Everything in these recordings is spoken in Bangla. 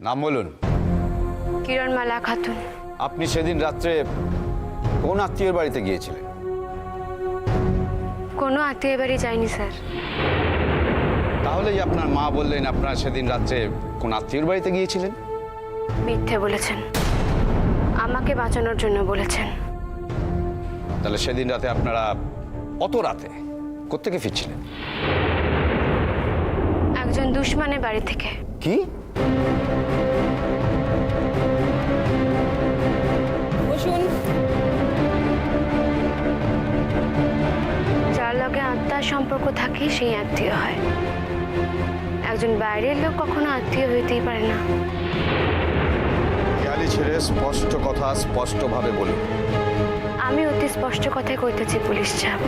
নাম বলুন। কিরণমালা খাতুন। আপনি সেদিন রাত্রে কোন আত্মীয়ের বাড়িতে গিয়েছিলেন? কোনো আত্মীয় বাড়ি যায়নি স্যার। তাহলেই আপনার মা বললেন আপনারা সেদিন রাত্রে কোন আত্মীয়ের বাড়িতে গিয়েছিলেন? মিথ্যে বলেছেন, আমাকে বাঁচানোর জন্য বলেছেন। তাহলে সেদিন রাতে আপনারা অত রাতে কোত্থেকে ফিরছিলেন? একজন দুশমনের বাড়ি থেকে। কি? বসুন। যার লগে আত্মার সম্পর্ক থাকে সেই আত্মীয় হয়। একজন বাইরের লোক কখনো আত্মীয় হইতেই পারে না। খেয়ালি ছেড়ে স্পষ্ট কথা স্পষ্টভাবে বলুন। আমি অতি স্পষ্ট কথাই কইতেছি পুলিশ সাহেব।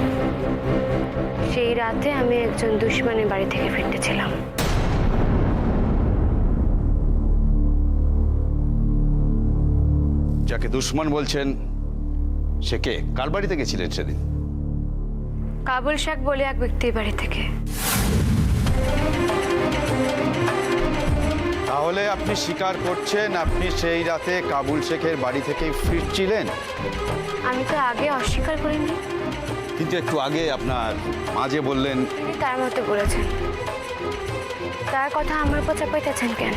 সেই রাতে আমি একজন দুশমনের বাড়ি থেকে ফিরতেছিলাম। যাকে দুশমন বলছেন সে কে? কার বাড়িতে গেছিলেন সেদিন? কাবুল শেখ বলে এক ব্যক্তির বাড়ি থেকে। তাহলে আপনি স্বীকার করছেন আপনি সেই রাতে কাবুল শেখের বাড়ি থেকেই ফিরছিলেন? আমি তো আগে অস্বীকার করিনি। কিন্তু একটু আগে আপনার মা যে বললেন। তিনি তার মতো বলেছেন, তার কথা আমার উপর চাপাইতেছেন কেন?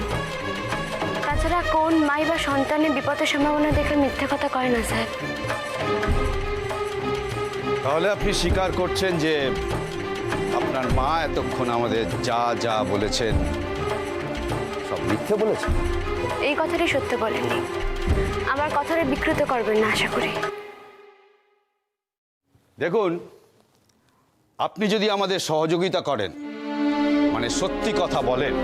তাছাড়া কোন মাই বা সন্তানের বিপদের সম্ভাবনা দেখে মিথ্যে কথা কয় না স্যার। তাহলে আপনি স্বীকার করছেন যে আপনার মা এতক্ষণ আমাদের যা যা বলেছেন সব মিথ্যে বলেছেন? এই কথাটি সত্য বলেননি। আমার কথাটা বিকৃত করবেন না আশা করি। দেখুন, আপনি যদি আমাদের সহযোগিতা করেন, মানে সত্যি কথা বলেন,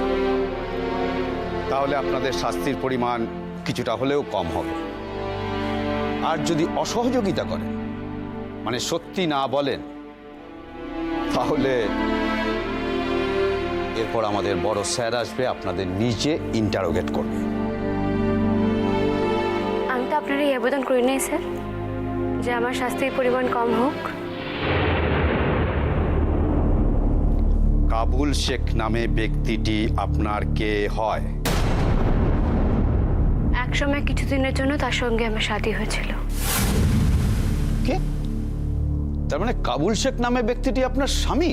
তাহলে আপনাদের শাস্তির পরিমাণ কিছুটা হলেও কম হবে। আর যদি অসহযোগিতা করেন, মানে সত্যি না বলেন, তাহলে এরপর আমাদের বড় স্যার আসবে, আপনাদের নিজে ইন্টারোগেট করবে। আমি তো আপনার এই আবেদন করি নাই স্যার যে আমার শাস্তির পরিমাণ কম হোক। কাবুল শেখ নামে ব্যক্তিটি আপনার কে হয়? একসময় কিছুদিনের জন্য তার সঙ্গে আমার শাদী হয়েছিল। কে? তার মানে কাবুল শেখ নামে ব্যক্তিটি আপনার স্বামী?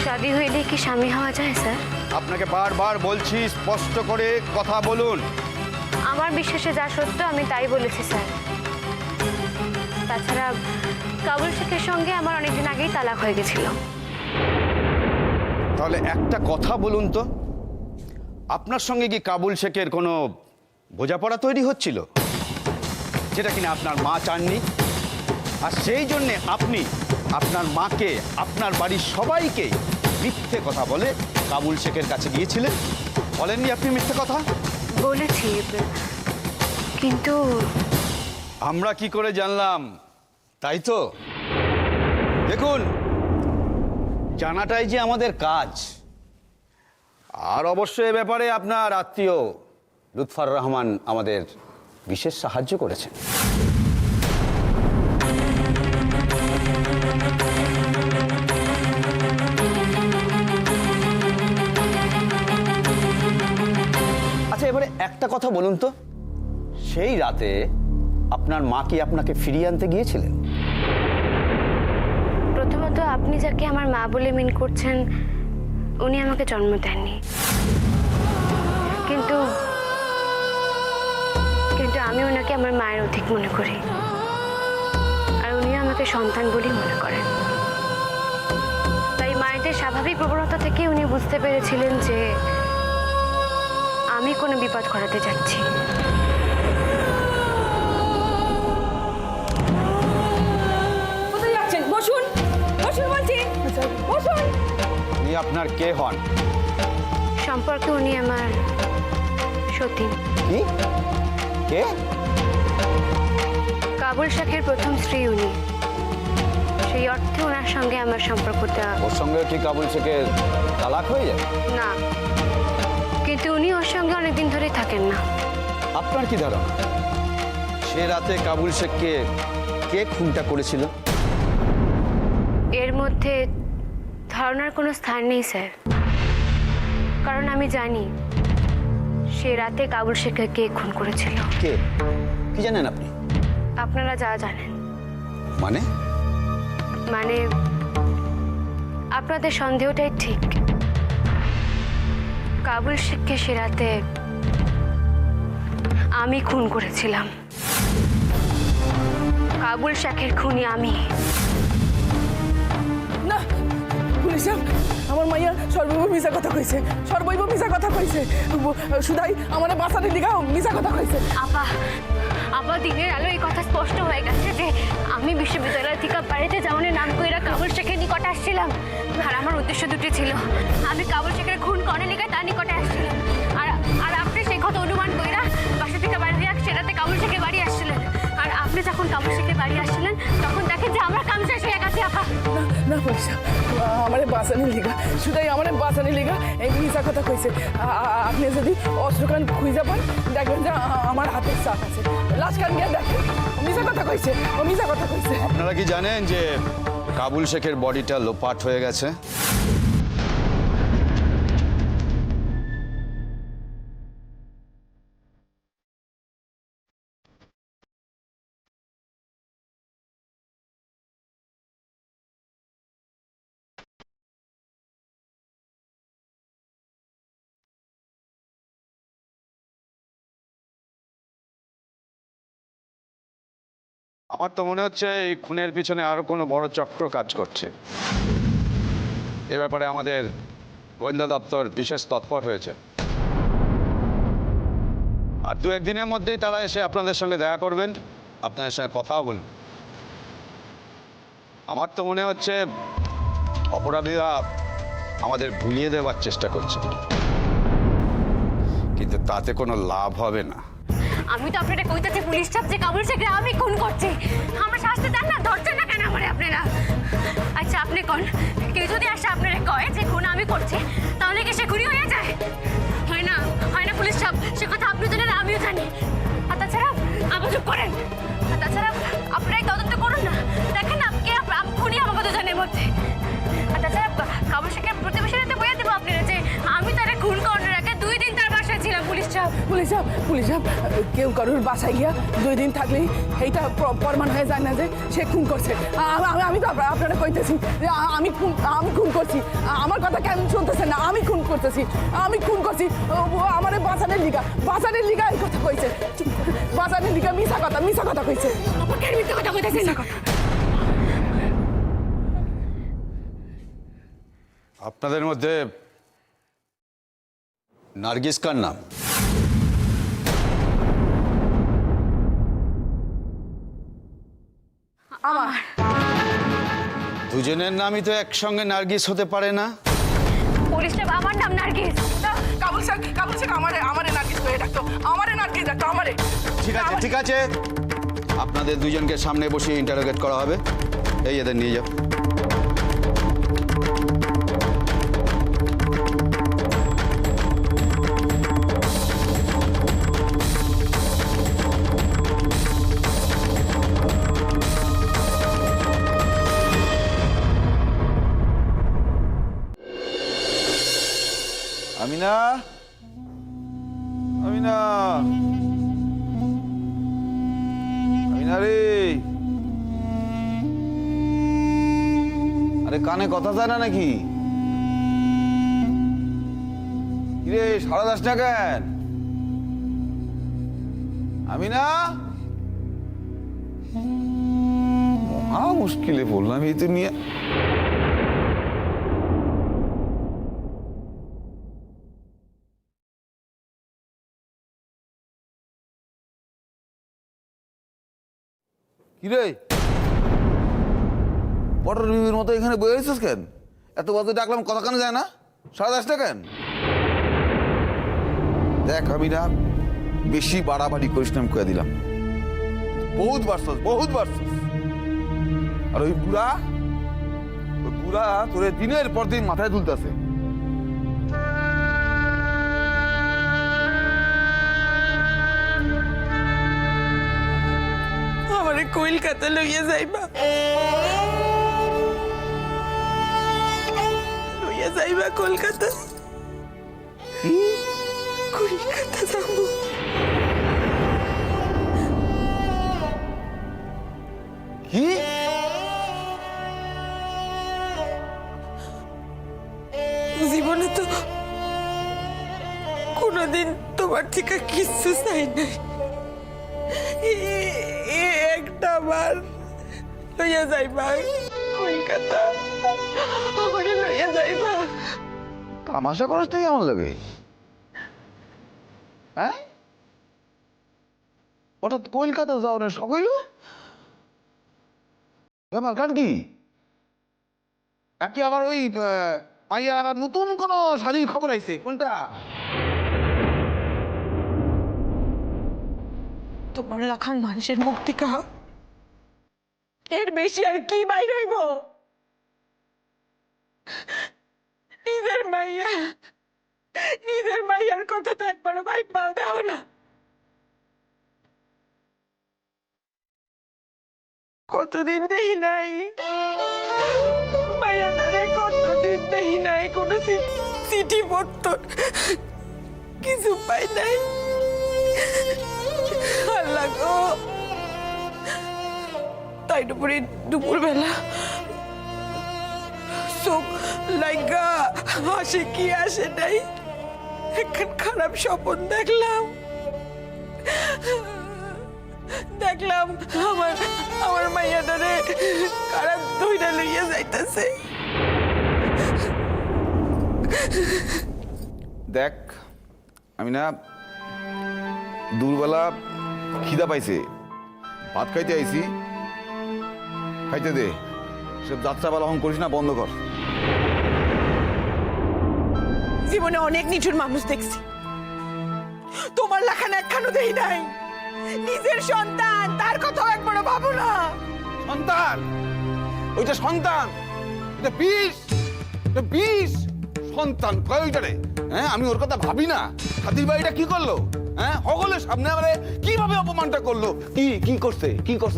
শাদী হইলে কি স্বামী হওয়া যায় স্যার? আপনাকে বারবার বলছি স্পষ্ট করে কথা বলুন। আমার বিশ্বাসে যা সত্য আমি তাই বলেছি স্যার। তাছাড়া কাবুল শেখের সঙ্গে আমার অনেকদিন আগেই তালাক হয়ে গেছিল। তাহলে একটা কথা বলুন তো, আপনার সঙ্গে কি কাবুল শেখের কোনো বোঝাপড়া তৈরি হচ্ছিল, যেটা কিনা আপনার মা চাননি? আর সেই জন্যে আপনি আপনার মাকে, আপনার বাড়ির সবাইকে মিথ্যে কথা বলে কাবুল শেখের কাছে গিয়েছিলেন? বলেননি আপনি মিথ্যে কথা? বলেছি, কিন্তু আমরা কি করে জানলাম? তাই তো। দেখুন, জানাটাই যে আমাদের কাজ। আর অবশ্য এ ব্যাপারে আপনার আত্মীয় লুৎফর রহমান আমাদের বিশেষ সাহায্য করেছেন। আচ্ছা, এবারে একটা কথা বলুন তো, সেই রাতে আপনার মা কি আপনাকে ফিরিয়ে আনতে গিয়েছিলেন? প্রথমত আপনি যাকে আমার মা বলে মিন করছেন উনি আমাকে জন্ম দেননি, কিন্তু কিন্তু আমি ওনাকে আমার মায়ের অধিক মনে করি। আর উনি আমাকে সন্তান বলেই মনে করেন। তাই মায়েদের স্বাভাবিক প্রবণতা থেকে উনি বুঝতে পেরেছিলেন যে আমি কোনো বিপদ ঘটাতে যাচ্ছি। কোথায় যাচ্ছেন? বসুন, বসুন বলছি, বসুন। উনি আপনার কে হন? সম্পর্কে উনি আমার সতীন। কি? কে? কাবুল শেখের প্রথম স্ত্রী উনি। সেই অর্থে ওনার সঙ্গে আমার সম্পর্কটা। ওর সঙ্গে কি কাবুল শেখের তালাক হয়ে যায়? না, কিন্তু উনি ওর সঙ্গে অনেকদিন ধরেই থাকেন না। আপনার কি ধারণা সে রাতে কাবুল শেখকে কে খুনটা করেছিল? এর মধ্যে ধারণার কোনো স্থান নেই স্যার। কারণ আমি জানি সে রাতে কাবুল শেখকে কে খুন করেছিল। কে? কি জানেন আপনি? আপনারা যা জানেন। মানে? মানে আপনাদের সন্দেহটাই ঠিক। কাবুল শেখকে সে রাতে আমি খুন করেছিলাম। কাবুল শেখের খুনি আমি। না পুলিশ সাহেব, আমার মাইয়া সর্বৈব মিশা কথা কইছে, সর্বৈব মিশা কথা কইছে। শুধাই আমার বাঁচানোর দিকে মিশা কথা কইছে। আপা আপা দিনের আলো এই কথা স্পষ্ট হয়ে গেছে যে আমি বিশ্ববিদ্যালয় থেকে বাড়িতে যাওয়ার নাম কইরা কাবুল শেখের নিকটে আসছিলাম। আর আমার উদ্দেশ্য দুটি ছিল, আমি কাবুল শেখের খুন করে লিখে তার নিকটে আসছিলাম। আর আর আপনি সেই কথা অনুমান কইরা বাসা থেকে বাড়ি দিয়ে সেটাতে কাবুল শেখের বাড়ি আসছিলেন। আর আপনি যখন কাবুল শেখের বাড়ি আসছিলেন তখন দেখেন যে আমার কাম শেষ হয়ে গেছে। আপা না না পুলিশ সাহেব, আমার বাঁচানোর লিগা, শুধাই আমার বাঁচানোর লিগা এই মিশা কথা কইছে। আপনি যদি অস্ত্রকান খুঁজে পান দেখবেন যে আমার হাতের চাপ আছে। লাশ কান গিয়ে দেখেন, মিশা কথা কইছে, ও মিশা কথা কইছে। আপনারা কি জানেন যে কাবুল শেখের বডিটা লোপাট হয়ে গেছে? আমার তো মনে হচ্ছে এই খুনের পিছনে আরো কোনো বড় চক্র কাজ করছে। এ ব্যাপারে আমাদের গোয়েন্দা দপ্তর বিশেষ তৎপর হয়েছে। আর দু একদিনের মধ্যেই তারা এসে আপনাদের সঙ্গে দেখা করবেন, আপনাদের সঙ্গে কথাও বলবেন। আমার তো মনে হচ্ছে অপরাধীরা আমাদের ভুলিয়ে দেওয়ার চেষ্টা করছে, কিন্তু তাতে কোনো লাভ হবে না। আমি তো আপনারা কইতাছি পুলিশ চাপ যে কাবুল শেখকে আমি খুন করছি। আমার শাস্তি দেন না, ধরছেন না কেন আমারে আপনারা? আচ্ছা আপনি কোন কেউ যদি আসে আপনারা কয় যে খুন আমি করছি, তাহলে কি সে খুনি হয়ে যায়? হয় না, হয় না পুলিশ চাপ, সে কথা আপনি জানেন আমিও জানি। আর তাছাড়া আবার চুপ করেন। আর তাছাড়া আপনারাই তদন্ত করুন না, দেখেন না কে খুনি আমাকে দুজনের মধ্যে। আর তাছাড়া কাবুল শেখের প্রতিবেশীরা বলে দেবো আপনারা যে আমি তারা খুন করার আগে 2 দিন তার বাসায় ছিলাম। পুলিশ চাপ, পুলিশ সাহেব, পুলিশ সাহেব, কেউ কারোর বাসায় গিয়া 2 দিন থাকলেই এইটা প্রমাণ হয়ে যায় না যে সে খুন করছে। আমি তো আপনারা কইতেছি যে আমি খুন করছি। আমার কথা কেন শুনতেছেন না? আমি খুন করতেছি, আমি খুন করছি। আমার বাঁচানোর লিগা এই কথা কইছে। বাঁচানোর লিগা মিশা কথা কইছে। আমাকে মিথ্যা কথা কইতেছেন না। আপনাদের মধ্যে নার্গিস কার নাম? আমার দুজনের নামই তো একসঙ্গে নার্গিস হতে পারে না। পুলিশ চাপ, আমার নাম নার্গিস। কাবুল শেখ আমারে নার্গিস কয়ে ডাকতো, আমারে নার্গিস ডাকতো, আমারে। ঠিক আছে ঠিক আছে, আপনাদের দুজনকে সামনে বসিয়ে ইন্টারোগেট করা হবে। এই এদের নিয়ে যাও। আমিনা, আমিনা, আমিনা রে, আরে কানে কথা যায় না নাকি? কিরে সাড়া দাস না কেন? আমিনা, মহা মুশকিলে বললাম এই তো নিয়ে। কিরে পটর বিবির মতো এখানে বয়ে আছিস কেন? এত বছর ডাকলাম কথা কানে যায় না? সাড়ে 10টা কেন? দেখ আমি না বেশি বাড়াবাড়ি করিস না, কয়ে দিলাম। বহুত বাড়ছস। আর ওই বুড়া তোরে দিনের পর দিন মাথায় তুলতেছে। আমারে কলকাতা লইয়া যাইবা, কলকাতা। কলকাতা যাবো। কি জীবনে তো কোনোদিন তোমার থেকে কিচ্ছু চাই নাই, একটা বার লইয়া যাইবা কলকাতা, আমারে লইয়া যাইবা। তামাশা করাস তাই আমার লাগে? হ্যাঁ, হঠাৎ কলকাতা যাও না সকল ব্যাপার কার কি? নাকি আবার ওই মাইয়া নতুন কোন শাড়ির খবর আইছে? কোনটা? তোমার লাখান মানুষের মুখ থেকে এর বেশি আর কি বাইর হইব? নিজের মাইয়ার কথা তো একবারও ভাইবা দাও না। কতদিন দেখি নাই মাইয়া দারে, কতদিন দেখি নাই কোনো চিঠি পত্র কিছু পাই নাই। আল্লাহ গো, তাই দুপুরবেলা চোখ লাগা হাসে কি আসে নাই, একখান খারাপ স্বপ্ন দেখলাম। আমার মাইয়াটারে কারা ধইরা লইয়া যাইতাছে। দেখ, আমি না দুপুরবেলা খিদা পাইছে, ভাত খাইতে আইছি, খাইতে দে। সব যাত্রাবেলা হন করিস না, বন্ধ কর। জীবনে অনেক নিঠুর মানুষ দেখছি, তোমার লেখান একখানো দেই নাই। নিজের সন্তান, তার কথাও একবারও ভাবো না। সন্তান? ওইটা সন্তান? এটা বিষ সন্তান কয় ওইটারে? হ্যাঁ, আমি ওর কথা ভাবি না। হাতির বাড়িটা কি করলো? হ্যাঁ, সকলের সামনে আমারে কিভাবে অপমানটা করলো। কি করছে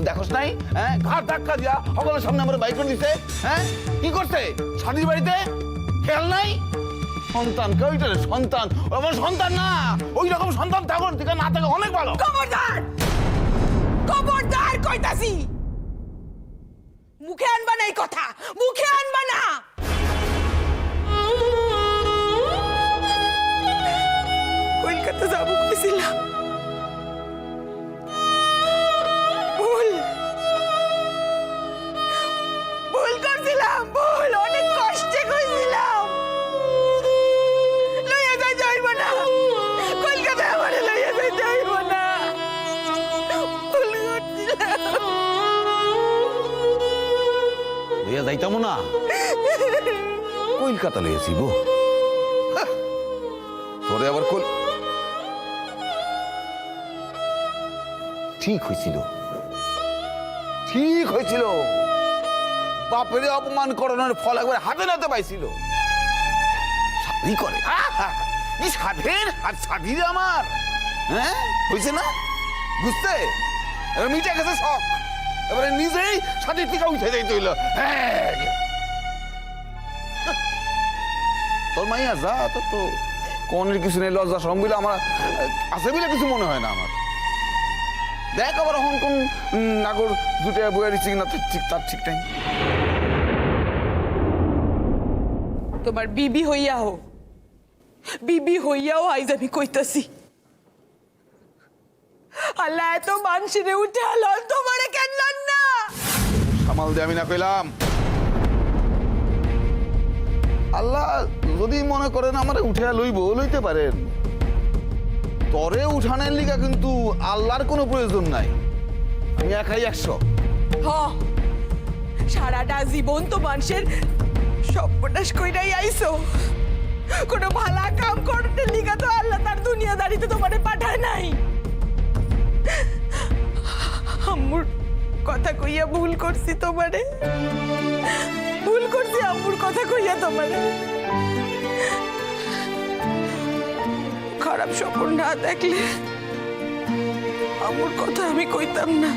দেখোস নাই? হ্যাঁ, ঘাট ধাক্কা দিয়া সকলের সামনে আমার বাইক করে দিছে। হ্যাঁ, কি করছে? ছাতির বাড়িতে খেয়াল নাই? সন্তান কয় ওইটারে? সন্তান? ও আমার সন্তান না। ওই রকম সন্তান থাকুন ঠিক না থাকে অনেক ভালো। খবরদার কইতাছি, মুখে আনবা না এই কথা, মুখে আনবা না। কলকাতা যাবো কইছিলাম, ভুল করছিলাম, অনেক কষ্টে কইছিলাম। লইয়া যাইতে হইব না কলকাতায়, আমারে লইয়া যাইতে হইব না। ভুল করছিলাম। লইয়া যাইতাম না, কলকাতা লইয়াছি গো। তোরে আবার ঠিক হয়েছিল। বাপের অপমান করানোর ফল একবার হাতে নাতে পাইছিল। শাদি করে সাধি আমার, হ্যাঁ হয়েছে না? বুঝতে এবার মিটে গেছে শখ, এবারে নিজেই সাথীর টিকা উঠে যাইতে হইল। তোর মাইয়া যা, তোর তো কোনের কিছু নেই, লজ্জা সরম বলে আমার আছে বলে কিছু মনে হয় না আমার। দেখ আবার এখন কোন নাগর দুটো বইয়া দিচ্ছি কিনা তার ঠিক নাই। তোমার বিবি হইয়াও আইজ আমি কইতাছি, আল্লাহ এত মানুষের উঠে আলো, তোমারে কেন না? সামাল দিয়ে আমি না কইলাম। আল্লাহ যদি মনে করেন আমার উঠে লইতে পারেন, তরে উঠানের লিগা কিন্তু আল্লাহর কোনো প্রয়োজন নাই। আমি একাই 100। সারাটা জীবন তো মানুষের সর্বনাশ কইরাই আইছো, কোনো ভালা কাম করতে লিগা তো আল্লাহ তার দুনিয়াদারিতে তোমারে পাঠায় নাই। আম্মুর কথা কইয়া ভুল করছি তোমারে, আম্মুর কথা কইয়া তোমারে। খারাপ স্বপ্ন না দেখলে আম্মুর কথা আমি কইতাম না।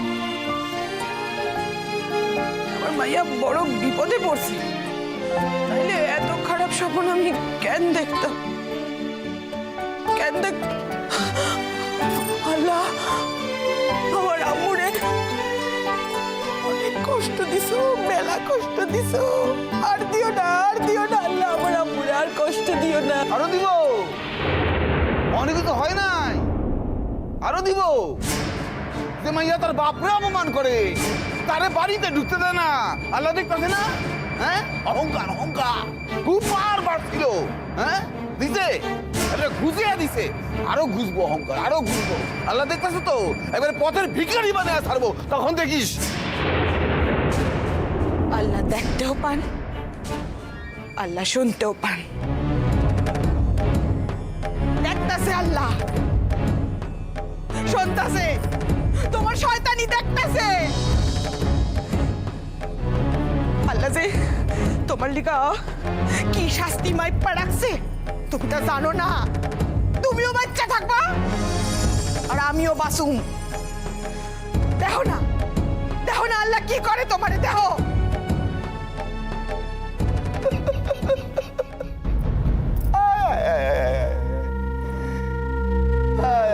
আমার মাইয়া বড় বিপদে পড়ছি, তাইলে এত খারাপ স্বপ্ন আমি কেন দেখতাম? কষ্ট দিছো, মেলা কষ্ট দিছো। আর দিও না, আর দিও না আল্লাহ, আমার আম্মুরে আর কষ্ট দিও না। আরো দিব, অনেকে তো হয় নাই, আরো দিব। যে মাইয়া তার বাপরে অপমান করে, তারে বাড়িতে ঢুকতে দেয় না, আল্লাহ দেখতেছে না? হ্যাঁ, অহংকার অহংকার খুব বারবার ছিল। হ্যাঁ, দিছে এটা ঘুষিয়া দিছে, আরো ঘুষবো অহংকার, আরো ঘুষবো। আল্লাহ দেখতেছে তো, এবারে পথের ভিখারি বানিয়ে ছাড়বো, তখন দেখিস। আল্লাহ দেখতেও পান, আল্লাহ শুনতেও পান। দেখতাছে আল্লাহ, শুনতাছে, তোমার শয়তানি দেখতাছে। আল্লাহ যে তোমার লিগা কি শাস্তি মাইপা রাখছে তুমি তা জানো না। তুমিও বাচ্চা থাকবা আর আমিও বাসুম। দেখো না, দেখো না আল্লাহ কি করে তোমারে, দেখো।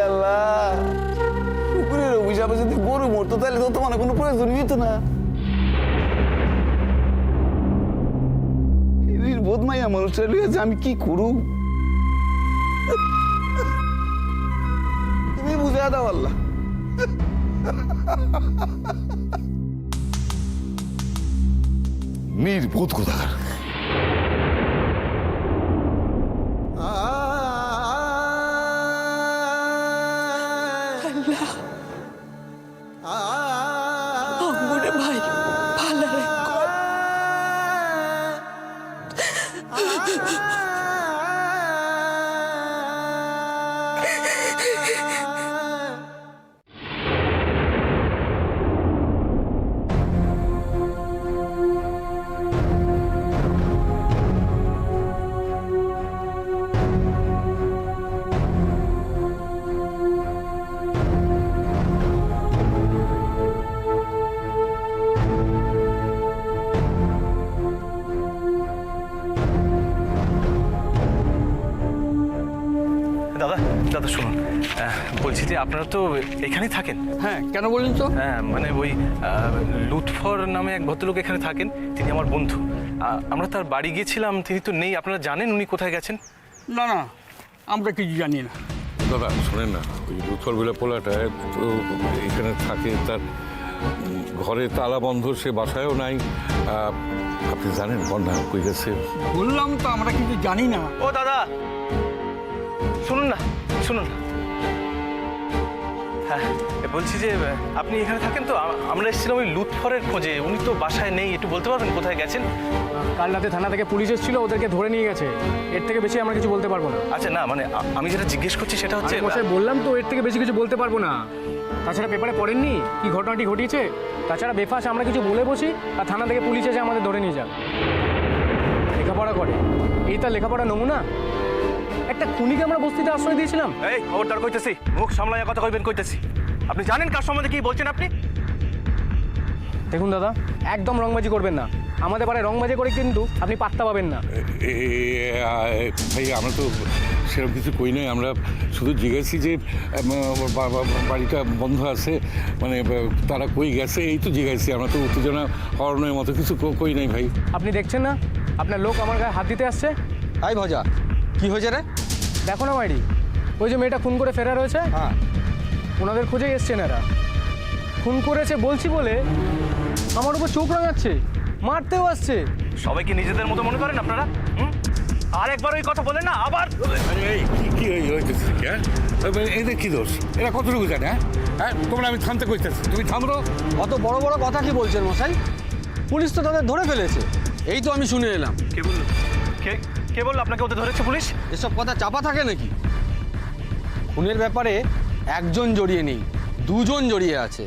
আল্লাহ, কুকুরের অভিশাপে যদি গরু মরতো তাহলে তো তোমার কোনো প্রয়োজনই হতো না। নির্বোধ মাইয়া মানুষটা লিয়েছে, আমি কি করু? তুমি বুঝে দাও আল্লাহ। নির্বোধ কোথাকার। আম্মুরে ভাই ভালো রেখো। দাদা দাদা শুনুন, বলছি যে আপনারা তো এখানেই থাকেন? হ্যাঁ, কেন বলুন তো? হ্যাঁ মানে ওই লুৎফর নামে এক ভদ্রলোক এখানে থাকেন, তিনি আমার বন্ধু। আমরা তার বাড়ি গিয়েছিলাম, তিনি তো নেই। আপনারা জানেন উনি কোথায় গেছেন? না না, আমরা কিছু জানি না। দাদা শোনেন না, ওই লুৎফর বলে পোলাটা তো এখানে থাকে, তার ঘরে তালা বন্ধ, সে বাসায়ও নাই। আপনি জানেন কন্যা কই গেছে? বললাম তো আমরা কিছু জানি না। ও দাদা শুনুন না, শুনুন। হ্যাঁ বলছি যে আপনি এখানে থাকেন তো? আমরা এসেছিলাম ওই লুৎফরের খোঁজে, উনি তো বাসায় নেই। একটু বলতে পারবেন কোথায় গেছেন? কাল রাতে থানা থেকে পুলিশ এসেছিল, ওদেরকে ধরে নিয়ে গেছে। এর থেকে বেশি আমরা কিছু বলতে পারবো না। আচ্ছা না মানে আমি যেটা জিজ্ঞেস করছি সেটা হচ্ছে, মশাই বললাম তো, এর থেকে বেশি কিছু বলতে পারবো না। তাছাড়া পেপারে পড়েননি কি ঘটনাটি ঘটিয়েছে? তাছাড়া বেফাস আমরা কিছু বলে বসি আর থানা থেকে পুলিশ এসে আমাদের ধরে নিয়ে যান। লেখাপড়া করে, এই তার লেখাপড়া নমুনা। একটা খুনিকে আমরা বস্তিতে আশ্রয় দিয়েছিলাম। এই খবরদার কইতেছি, মুখ সামলাইয়া কথা কইবেন কইতেছি। আপনি জানেন কার সম্বন্ধে কি বলছেন আপনি? দেখুন দাদা, একদম রংবাজি করবেন না। আমাদের পারে রংবাজি করে কিন্তু আপনি পাত্তা পাবেন না। ভাই আমরা তো সেরকম কিছু কই নাই, আমরা শুধু জিজ্ঞেসি যে বাড়িটা বন্ধ আছে, মানে তারা কই গেছে, এই তো জিজ্ঞেসি। আমরা তো উত্তেজনা হরণের মতো কিছু কই নাই ভাই। আপনি দেখছেন না আপনার লোক আমার গায়ে হাত দিতে আসছে? আই ভজা, কি হয়েছে রে? দেখো না মাইরি, ওই যে মেয়েটা খুন করে ফেরা রয়েছে, হ্যাঁ, ওনাদের খোঁজেই এসছেন এরা। খুন করেছে বলছি বলে আমার উপর চোখ রাঙাচ্ছে, মারতেও আসছে। সবাই কি নিজেদের মতো মনে করেন আপনারা? আরেকবার ওই কথা বলেন না আবার। কি হইতেছে? হ্যাঁ এদের কি দোষ? এরা কতটুকু জানে? হ্যাঁ তোমরা, আমি থামতে কইতেছি, তুমি থামো। অত বড় বড় কথা কি বলছেন মশাই? পুলিশ তো তাদের ধরে ফেলেছে, এই তো আমি শুনে এলাম। কে বললো? কে বললো আপনাকে ওদের ধরেছে পুলিশ? এসব কথা চাপা থাকে নাকি? খুনের ব্যাপারে একজন জড়িয়ে নেই, দুজন জড়িয়ে আছে।